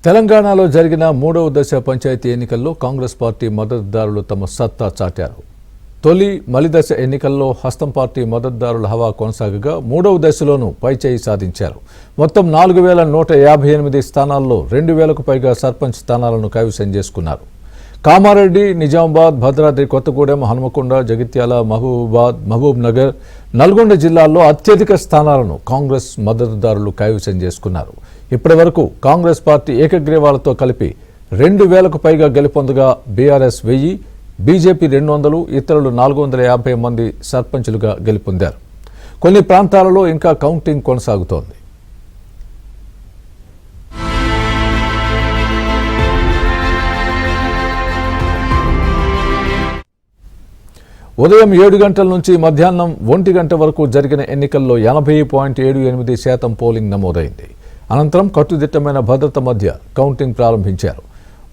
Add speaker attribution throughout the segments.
Speaker 1: తెలంగాణలో జరిగిన మూడవ దశ పంచాయతీ ఎన్నికల్లో కాంగ్రెస్ పార్టీ మద్దతుదారులు తమ సత్తా చాటారు. తొలి మలిదశ ఎన్నికల్లో హస్తం పార్టీ మద్దతుదారుల హవా కొనసాగగా మూడవ దశలోనూ పైచేయి సాధించారు. మొత్తం 4158 స్థానాల్లో 2000కు పైగా సర్పంచ్ స్థానాలను కైవసం చేసుకున్నారు. కామారెడ్డి, నిజామాబాద్, భద్రాద్రి కొత్తగూడెం, హనుమకొండ, జగిత్యాల, మహబూబ్ నగర్, నల్గొండ జిల్లాల్లో అత్యధిక స్థానాలను కాంగ్రెస్ మద్దతుదారులు కైవసం చేసుకున్నారు. ఇప్పటి వరకు కాంగ్రెస్ పార్టీ ఏకగ్రీవాలతో కలిపి 2000కు పైగా గెలుపొందగా బీఆర్ఎస్ 1000, బీజేపీ 200, ఇతరులు 450 మంది సర్పంచులుగా గెలుపొందారు. కొన్ని ప్రాంతాలలో ఇంకా కౌంటింగ్ కొనసాగుతోంది. ఉదయం 7 గంటల నుంచి మధ్యాహ్నం 1 గంట వరకు జరిగిన ఎన్నికల్లో 80.78% పోలింగ్ నమోదైంది. అనంతరం కట్టుదిట్టమైన భద్రత మధ్య కౌంటింగ్ ప్రారంభించారు.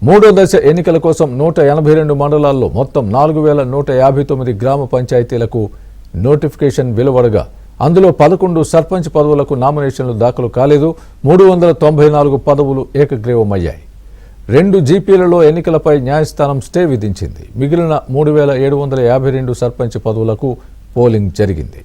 Speaker 1: మూడో దశ ఎన్నికల కోసం 182 మండలాల్లో మొత్తం 4159 గ్రామ పంచాయతీలకు నోటిఫికేషన్ వెలువడగా అందులో 11 సర్పంచ్ పదవులకు నామినేషన్లు దాఖలు కాలేదు. 394 పదవులు ఏకగ్రీవమయ్యాయి. 2 జీపీలలో ఎన్నికలపై న్యాయస్థానం స్టే విధించింది. మిగిలిన 3752 సర్పంచ్ పదవులకు పోలింగ్ జరిగింది.